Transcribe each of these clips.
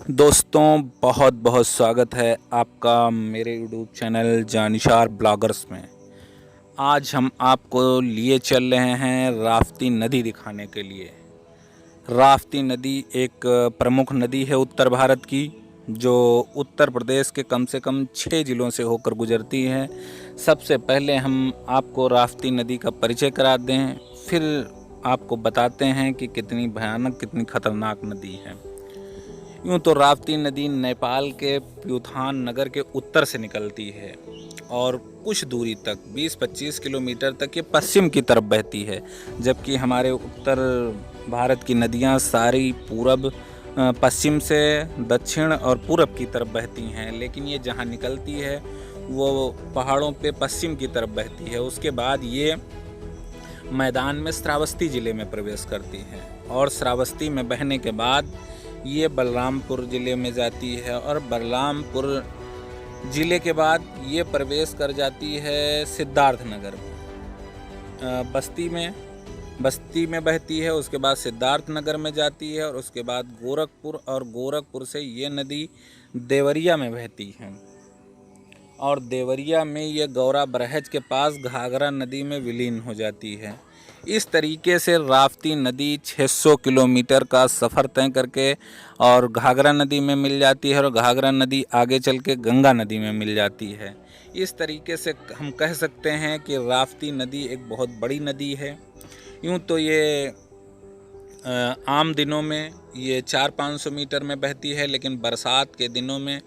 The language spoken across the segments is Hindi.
दोस्तों बहुत बहुत स्वागत है आपका मेरे यूट्यूब चैनल जानिशार ब्लॉगर्स में। आज हम आपको लिए चल रहे हैं राप्ती नदी दिखाने के लिए। राप्ती नदी एक प्रमुख नदी है उत्तर भारत की, जो उत्तर प्रदेश के कम से कम 6 ज़िलों से होकर गुजरती है। सबसे पहले हम आपको राप्ती नदी का परिचय करा दें, फिर आपको बताते हैं कि कितनी भयानक कितनी खतरनाक नदी है। यूँ तो राप्ती नदी नेपाल के प्यूथान नगर के उत्तर से निकलती है और कुछ दूरी तक 20-25 किलोमीटर तक ये पश्चिम की तरफ बहती है, जबकि हमारे उत्तर भारत की नदियाँ सारी पूरब पश्चिम से दक्षिण और पूरब की तरफ बहती हैं, लेकिन ये जहाँ निकलती है वो पहाड़ों पे पश्चिम की तरफ बहती है। उसके बाद ये मैदान में श्रावस्ती ज़िले में प्रवेश करती है और श्रावस्ती में बहने के बाद ये बलरामपुर ज़िले में जाती है और बलरामपुर ज़िले के बाद ये प्रवेश कर जाती है सिद्धार्थनगर में। बस्ती में बहती है, उसके बाद सिद्धार्थनगर में जाती है और उसके बाद गोरखपुर, और गोरखपुर से ये नदी देवरिया में बहती है और देवरिया में ये गौरा बरहज के पास घाघरा नदी में विलीन हो जाती है। इस तरीके से राप्ती नदी 600 किलोमीटर का सफ़र तय करके और घाघरा नदी में मिल जाती है और घाघरा नदी आगे चल के गंगा नदी में मिल जाती है। इस तरीके से हम कह सकते हैं कि राप्ती नदी एक बहुत बड़ी नदी है। यूँ तो ये आम दिनों में ये 400-500 मीटर में बहती है, लेकिन बरसात के दिनों में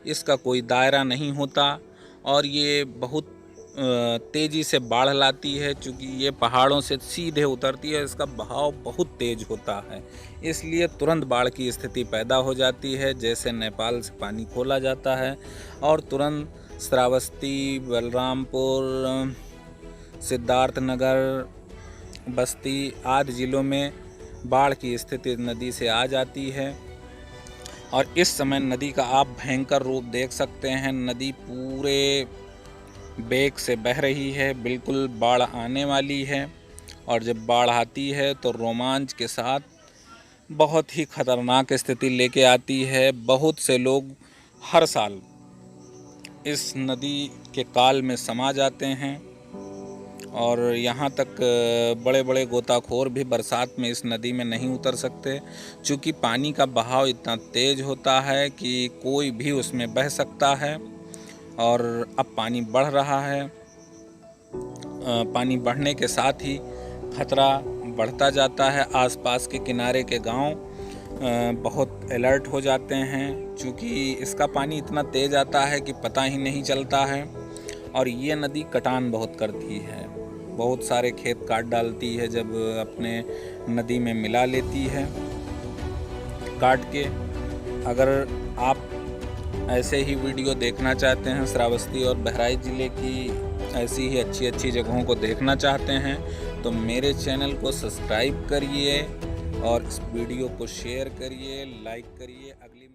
इसका कोई दायरा नहीं होता और ये बहुत तेज़ी से बाढ़ लाती है। चूँकि ये पहाड़ों से सीधे उतरती है, इसका बहाव बहुत तेज़ होता है, इसलिए तुरंत बाढ़ की स्थिति पैदा हो जाती है। जैसे नेपाल से पानी खोला जाता है और तुरंत श्रावस्ती, बलरामपुर, सिद्धार्थनगर, बस्ती आदि ज़िलों में बाढ़ की स्थिति नदी से आ जाती है। और इस समय नदी का आप भयंकर रूप देख सकते हैं। नदी पूरे बेग से बह रही है, बिल्कुल बाढ़ आने वाली है और जब बाढ़ आती है तो रोमांच के साथ बहुत ही खतरनाक स्थिति लेके आती है। बहुत से लोग हर साल इस नदी के काल में समा जाते हैं और यहाँ तक बड़े बड़े गोताखोर भी बरसात में इस नदी में नहीं उतर सकते, क्योंकि पानी का बहाव इतना तेज़ होता है कि कोई भी उसमें बह सकता है। और अब पानी बढ़ रहा है, पानी बढ़ने के साथ ही खतरा बढ़ता जाता है। आसपास के किनारे के गांव बहुत अलर्ट हो जाते हैं, क्योंकि इसका पानी इतना तेज़ आता है कि पता ही नहीं चलता है। और ये नदी कटान बहुत करती है, बहुत सारे खेत काट डालती है जब अपने नदी में मिला लेती है काट के। अगर आप ऐसे ही वीडियो देखना चाहते हैं, श्रावस्ती और बहराइच ज़िले की ऐसी ही अच्छी अच्छी जगहों को देखना चाहते हैं, तो मेरे चैनल को सब्सक्राइब करिए और इस वीडियो को शेयर करिए, लाइक करिए। अगली